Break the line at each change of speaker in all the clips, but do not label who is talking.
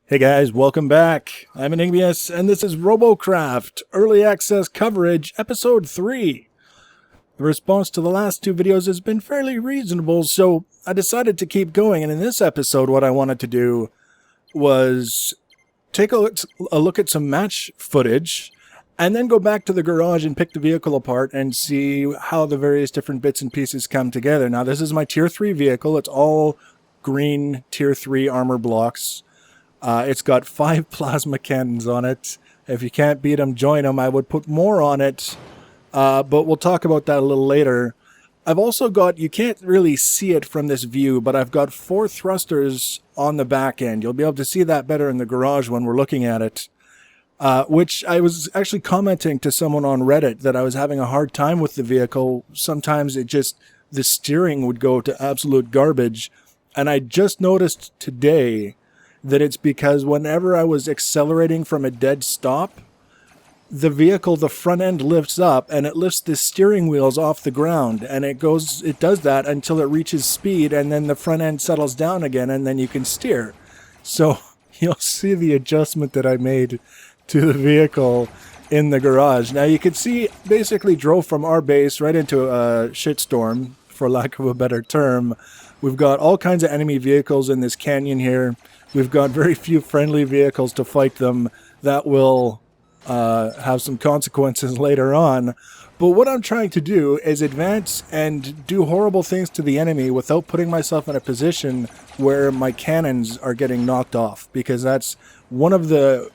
Hey guys, welcome back. I'm Enigmius, and this is Robocraft Early Access Coverage, Episode 3. The response to the last two videos has been fairly reasonable, so I decided to keep going, and in this episode what I wanted to do was take a look at some match footage, and then go back to the garage and pick the vehicle apart and see how the various different bits and pieces come together. Now this is my Tier 3 vehicle. It's all green Tier 3 armor blocks. It's got 5 plasma cannons on it. If you can't beat them, join them. I would put more on it, but we'll talk about that a little later. I've also got, you can't really see it from this view, but I've got 4 thrusters on the back end. You'll be able to see that better in the garage when we're looking at it, which I was actually commenting to someone on Reddit that I was having a hard time with the vehicle. Sometimes the steering would go to absolute garbage, and I just noticed today that it's because whenever I was accelerating from a dead stop, the vehicle, the front end lifts up and it lifts the steering wheels off the ground, and it does that until it reaches speed, and then the front end settles down again, and then you can steer. So you'll see the adjustment that I made to the vehicle in the garage. Now you can see, basically drove from our base right into a shitstorm, for lack of a better term. We've got all kinds of enemy vehicles in this canyon here. We've got very few friendly vehicles to fight them. That will have some consequences later on. But what I'm trying to do is advance and do horrible things to the enemy without putting myself in a position where my cannons are getting knocked off, because that's one of the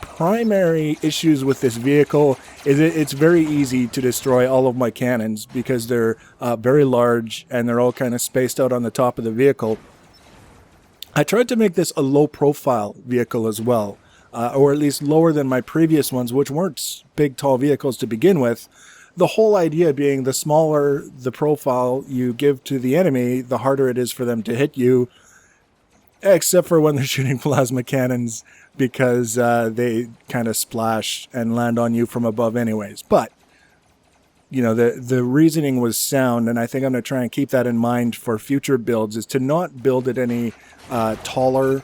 primary issues with this vehicle. It's very easy to destroy all of my cannons because they're very large and they're all kind of spaced out on the top of the vehicle. I tried to make this a low-profile vehicle as well, or at least lower than my previous ones, which weren't big, tall vehicles to begin with. The whole idea being the smaller the profile you give to the enemy, the harder it is for them to hit you, except for when they're shooting plasma cannons, because they kind of splash and land on you from above anyways. But you know, the reasoning was sound, and I think I'm going to try and keep that in mind for future builds, is to not build it any taller,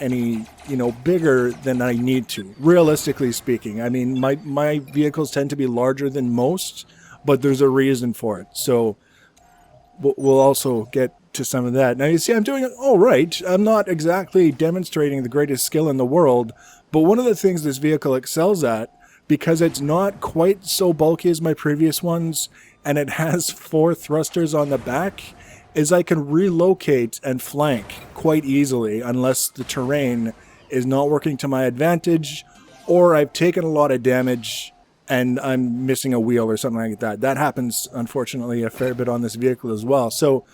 any, bigger than I need to, realistically speaking. I mean, my vehicles tend to be larger than most, but there's a reason for it. So we'll also get to some of that. Now, you see, I'm doing it all right. I'm not exactly demonstrating the greatest skill in the world, but one of the things this vehicle excels at, because it's not quite so bulky as my previous ones, and it has 4 thrusters on the back, is I can relocate and flank quite easily unless the terrain is not working to my advantage, or I've taken a lot of damage and I'm missing a wheel or something like that. That happens, unfortunately, a fair bit on this vehicle as well. So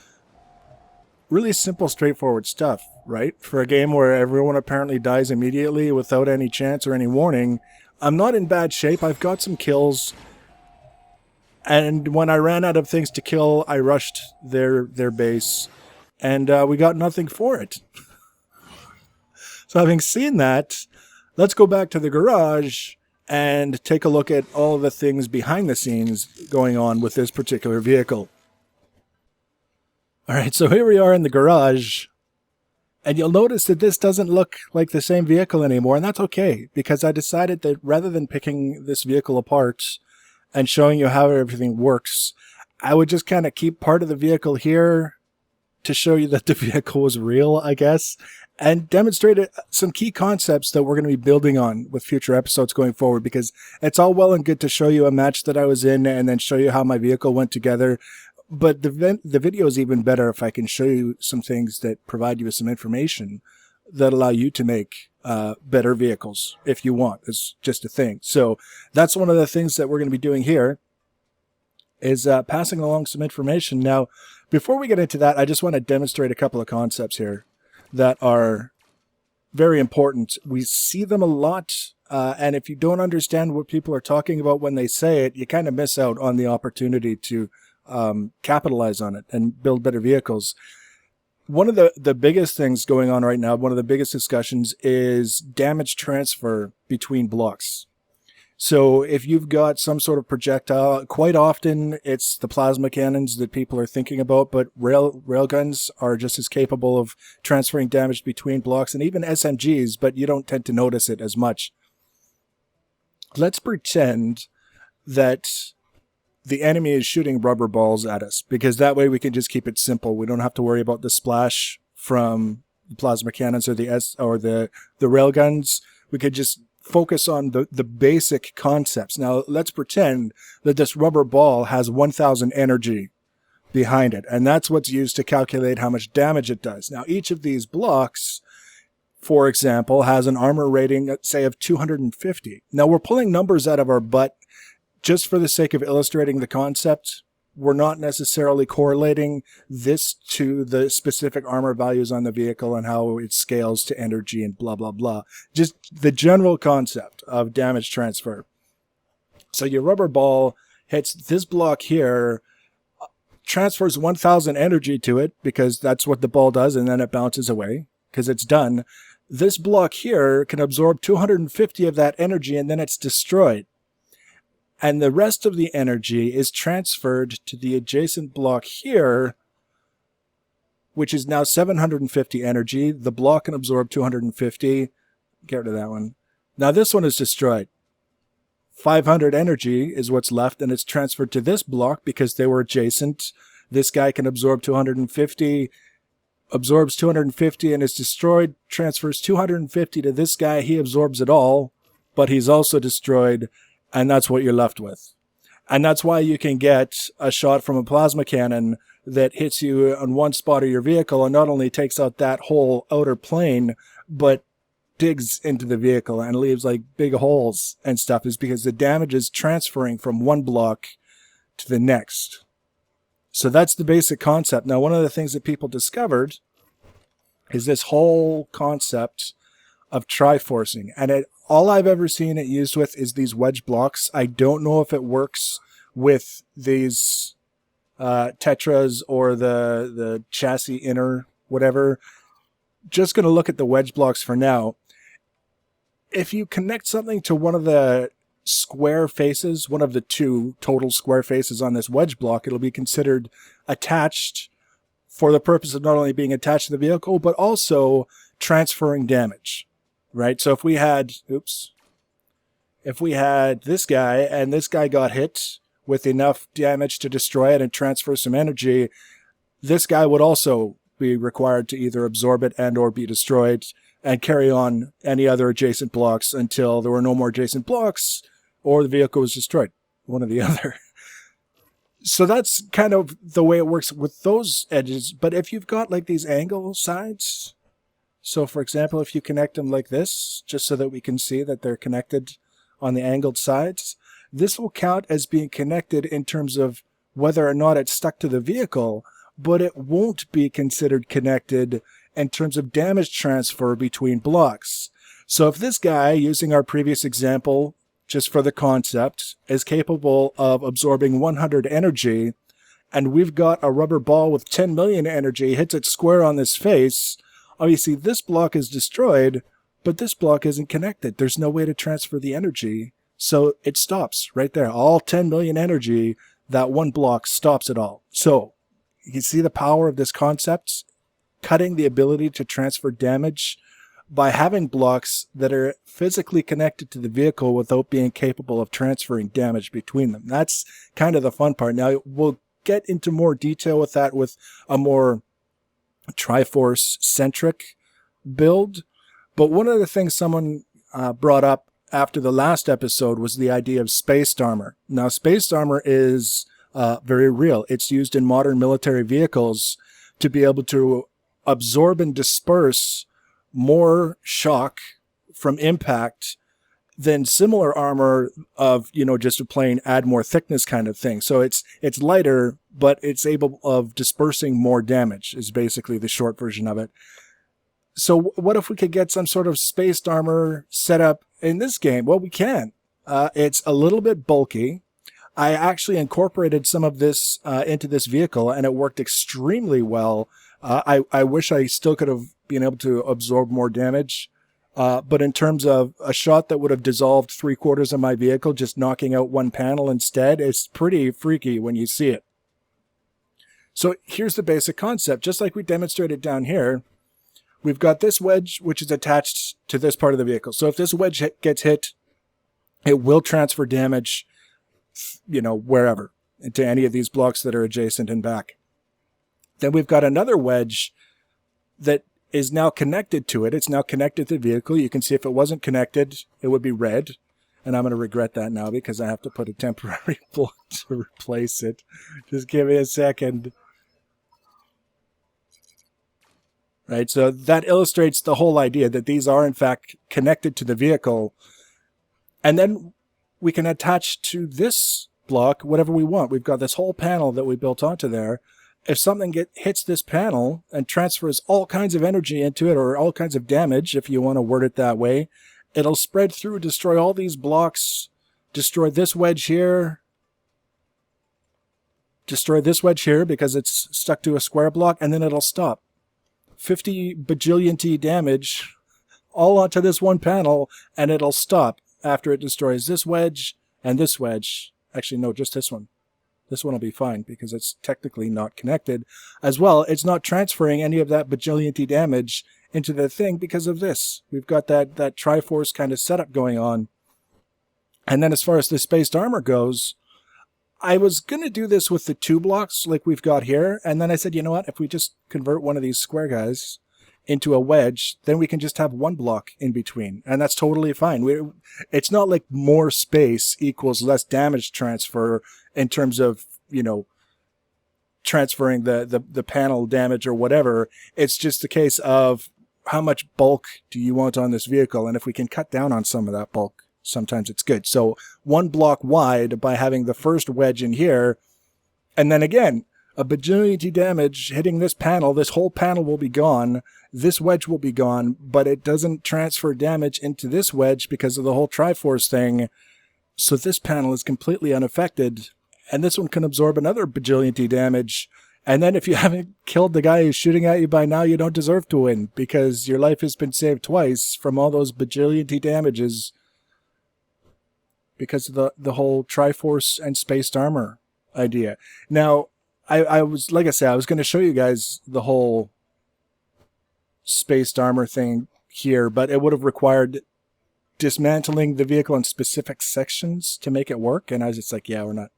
really simple, straightforward stuff, right? For a game where everyone apparently dies immediately without any chance or any warning, I'm not in bad shape. I've got some kills, and when I ran out of things to kill, I rushed their base, and we got nothing for it. So having seen that, let's go back to the garage and take a look at all of the things behind the scenes going on with this particular vehicle. All right, so here we are in the garage. And you'll notice that this doesn't look like the same vehicle anymore, and that's okay, because I decided that rather than picking this vehicle apart and showing you how everything works, I would just kind of keep part of the vehicle here to show you that the vehicle was real, I guess, and demonstrate some key concepts that we're going to be building on with future episodes going forward, because it's all well and good to show you a match that I was in and then show you how my vehicle went together. But the video is even better if I can show you some things that provide you with some information that allow you to make better vehicles if you want. It's just a thing. So that's one of the things that we're going to be doing here, is passing along some information. Now, before we get into that, I just want to demonstrate a couple of concepts here that are very important. We see them a lot, and if you don't understand what people are talking about when they say it, you kind of miss out on the opportunity to capitalize on it and build better vehicles. One of the biggest things going on right now, one of the biggest discussions, is damage transfer between blocks. So if you've got some sort of projectile, quite often it's the plasma cannons that people are thinking about, but railguns are just as capable of transferring damage between blocks, and even SMGs, but you don't tend to notice it as much. Let's pretend that the enemy is shooting rubber balls at us, because that way we can just keep it simple. We don't have to worry about the splash from the plasma cannons or the railguns. We could just focus on the basic concepts. Now, let's pretend that this rubber ball has 1,000 energy behind it, and that's what's used to calculate how much damage it does. Now, each of these blocks, for example, has an armor rating, say, of 250. Now, we're pulling numbers out of our butt just for the sake of illustrating the concept. We're not necessarily correlating this to the specific armor values on the vehicle and how it scales to energy and blah, blah, blah. Just the general concept of damage transfer. So your rubber ball hits this block here, transfers 1,000 energy to it because that's what the ball does, and then it bounces away because it's done. This block here can absorb 250 of that energy, and then it's destroyed. And the rest of the energy is transferred to the adjacent block here, which is now 750 energy. The block can absorb 250. Get rid of that one. Now this one is destroyed. 500 energy is what's left, and it's transferred to this block because they were adjacent. This guy can absorb 250, absorbs 250 and is destroyed, transfers 250 to this guy. He absorbs it all, but he's also destroyed. And that's what you're left with. And that's why you can get a shot from a plasma cannon that hits you on one spot of your vehicle and not only takes out that whole outer plane, but digs into the vehicle and leaves like big holes and stuff, is because the damage is transferring from one block to the next. So that's the basic concept. Now, one of the things that people discovered is this whole concept of Triforcing. And all I've ever seen it used with is these wedge blocks. I don't know if it works with these Tetras or the chassis inner, whatever. Just going to look at the wedge blocks for now. If you connect something to one of the square faces, one of the two total square faces on this wedge block, it'll be considered attached for the purpose of not only being attached to the vehicle, but also transferring damage. Right? So if we had, if we had this guy and this guy got hit with enough damage to destroy it and transfer some energy, this guy would also be required to either absorb it and or be destroyed and carry on any other adjacent blocks until there were no more adjacent blocks or the vehicle was destroyed. One or the other. So that's kind of the way it works with those edges. But if you've got like these angle sides, so for example, if you connect them like this, just so that we can see that they're connected on the angled sides, this will count as being connected in terms of whether or not it's stuck to the vehicle, but it won't be considered connected in terms of damage transfer between blocks. So if this guy, using our previous example, just for the concept, is capable of absorbing 100 energy, and we've got a rubber ball with 10 million energy, hits it square on this face, obviously, this block is destroyed, but this block isn't connected. There's no way to transfer the energy, so it stops right there. All 10 million energy, that one block stops it all. So you can see the power of this concept, cutting the ability to transfer damage by having blocks that are physically connected to the vehicle without being capable of transferring damage between them. That's kind of the fun part. Now, we'll get into more detail with that with a more Triforce-centric build. But one of the things someone brought up after the last episode was the idea of spaced armor. Now, spaced armor is very real. It's used in modern military vehicles to be able to absorb and disperse more shock from impact than similar armor of, just a plain add more thickness kind of thing. So it's lighter, but it's able of dispersing more damage is basically the short version of it. So what if we could get some sort of spaced armor set up in this game? Well, we can. It's a little bit bulky. I actually incorporated some of this into this vehicle, and it worked extremely well. I wish I still could have been able to absorb more damage But in terms of a shot that would have dissolved 3/4 of my vehicle, just knocking out one panel instead, it's pretty freaky when you see it. So here's the basic concept. Just like we demonstrated down here, we've got this wedge, which is attached to this part of the vehicle. So if this wedge gets hit, it will transfer damage, wherever, into any of these blocks that are adjacent and back. Then we've got another wedge that is now connected to it. It's now connected to the vehicle. You can see if it wasn't connected, it would be red. And I'm going to regret that now because I have to put a temporary block to replace it. Just give me a second. Right, so that illustrates the whole idea that these are in fact connected to the vehicle. And then we can attach to this block whatever we want. We've got this whole panel that we built onto there. If something hits this panel and transfers all kinds of energy into it, or all kinds of damage, if you want to word it that way, it'll spread through, destroy all these blocks, destroy this wedge here, destroy this wedge here because it's stuck to a square block, and then it'll stop. 50 bajillion T damage all onto this one panel, and it'll stop after it destroys this wedge and this wedge. Actually, no, just this one. This one will be fine because it's technically not connected. As well, it's not transferring any of that bajillion T damage into the thing because of this. We've got that Triforce kind of setup going on. And then as far as the spaced armor goes, I was going to do this with the 2 blocks like we've got here. And then I said, you know what? If we just convert one of these square guys into a wedge, then we can just have 1 block in between. And that's totally fine. It's not like more space equals less damage transfer in terms of, transferring the panel damage or whatever. It's just a case of how much bulk do you want on this vehicle? And if we can cut down on some of that bulk, sometimes it's good. So 1 block wide by having the first wedge in here. And then again, a bajillion T damage hitting this panel. This whole panel will be gone. This wedge will be gone, but it doesn't transfer damage into this wedge because of the whole Triforce thing. So this panel is completely unaffected. And this one can absorb another bajillion T damage. And then if you haven't killed the guy who's shooting at you by now, you don't deserve to win because your life has been saved twice from all those bajillion T damages because of the whole Triforce and spaced armor idea. Now, I was, like I said, I was going to show you guys the whole spaced armor thing here, but it would have required dismantling the vehicle in specific sections to make it work. And I was just like, yeah, we're not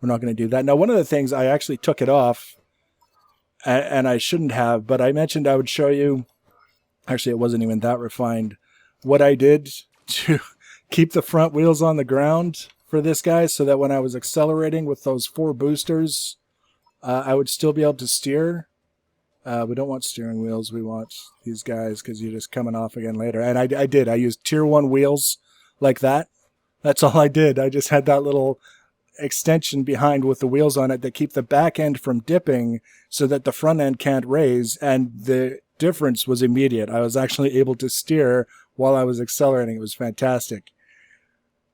going to do that. Now, one of the things, I actually took it off, and I shouldn't have, but I mentioned I would show you, actually it wasn't even that refined, what I did to keep the front wheels on the ground for this guy so that when I was accelerating with those 4 boosters, I would still be able to steer. We don't want steering wheels. We want these guys because you're just coming off again later. And I did. I used tier 1 wheels like that. That's all I did. I just had that little extension behind with the wheels on it that keep the back end from dipping so that the front end can't raise. And the difference was immediate. I was actually able to steer while I was accelerating. It was fantastic.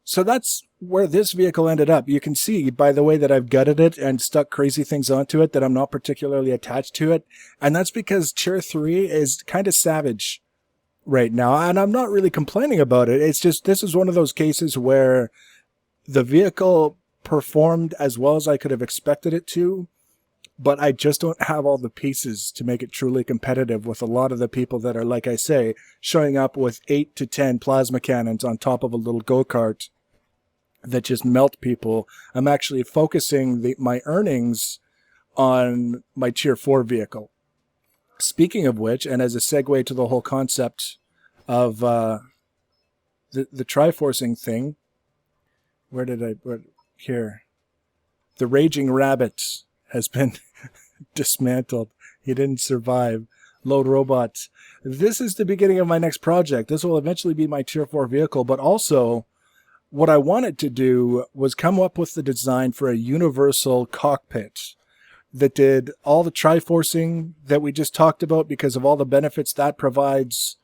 So that's where this vehicle ended up. You can see by the way that I've gutted it and stuck crazy things onto it that I'm not particularly attached to it. And that's because Tier 3 is kind of savage right now. And I'm not really complaining about it. It's just, this is one of those cases where the vehicle performed as well as I could have expected it to, but I just don't have all the pieces to make it truly competitive with a lot of the people that are, like I say, showing up with 8 to 10 plasma cannons on top of a little go-kart that just melt people. I'm actually focusing my earnings on my Tier 4 vehicle. Speaking of which, and as a segue to the whole concept of the Triforcing thing, here. The Raging Rabbit has been dismantled. He didn't survive. Load robots. This is the beginning of my next project. This will eventually be my Tier 4 vehicle, but also what I wanted to do was come up with the design for a universal cockpit that did all the Triforcing that we just talked about because of all the benefits that provides,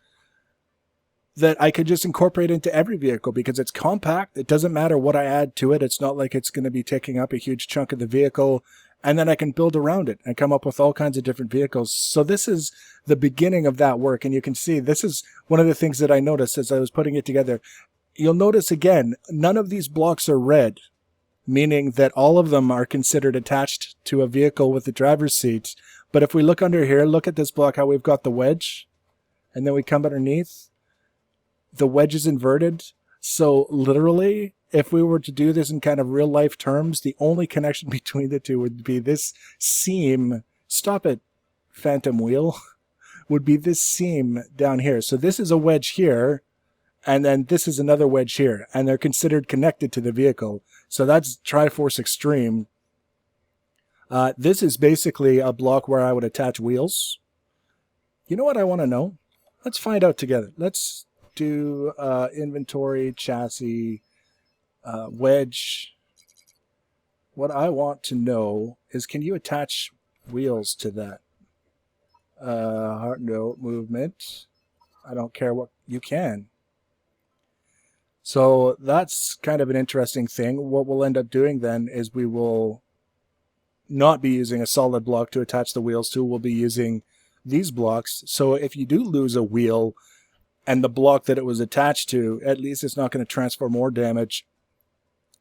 that I could just incorporate into every vehicle because it's compact. It doesn't matter what I add to it. It's not like it's going to be taking up a huge chunk of the vehicle. and then I can build around it and come up with all kinds of different vehicles. So this is the beginning of that work. And you can see this is one of the things that I noticed as I was putting it together. You'll notice again, none of these blocks are red, meaning that all of them are considered attached to a vehicle with the driver's seat. But if we look under here, look at this block, how we've got the wedge, and then we come underneath. The wedge is inverted. So literally, if we were to do this in kind of real life terms, the only connection between the two would be this seam. Stop it, Phantom Wheel. Would be this seam down here. So this is a wedge here, and then this is another wedge here, and they're considered connected to the vehicle. So that's Triforce Extreme. This is basically a block where I would attach wheels. You know what I want to know? Let's find out together. Let's do inventory, chassis, wedge. What I want to know is, can you attach wheels to that? Heart note movement. I don't care what you can. So that's kind of an interesting thing. What we'll end up doing then is we will not be using a solid block to attach the wheels to. We'll be using these blocks. So if you do lose a wheel and the block that it was attached to, at least it's not going to transfer more damage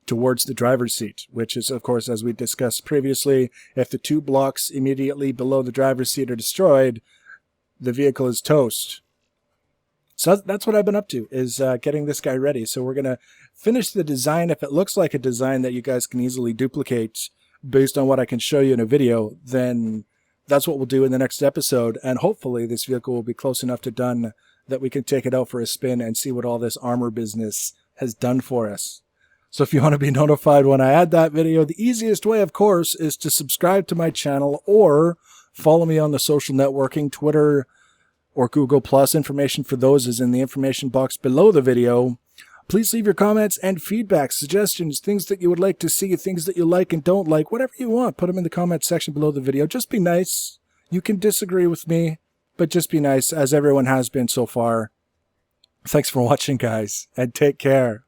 towards the driver's seat, which is, of course, as we discussed previously, if the two blocks immediately below the driver's seat are destroyed, the vehicle is toast. So that's what I've been up to, is getting this guy ready. So we're going to finish the design. If it looks like a design that you guys can easily duplicate based on what I can show you in a video, then that's what we'll do in the next episode. And hopefully this vehicle will be close enough to done that we can take it out for a spin and see what all this armor business has done for us. So if you want to be notified when I add that video, the easiest way, of course, is to subscribe to my channel or follow me on the social networking, Twitter or Google+. Information for those is in the information box below the video. Please leave your comments and feedback, suggestions, things that you would like to see, things that you like and don't like, whatever you want. Put them in the comment section below the video. Just be nice. You can disagree with me, but just be nice, as everyone has been so far. Thanks for watching, guys, and take care.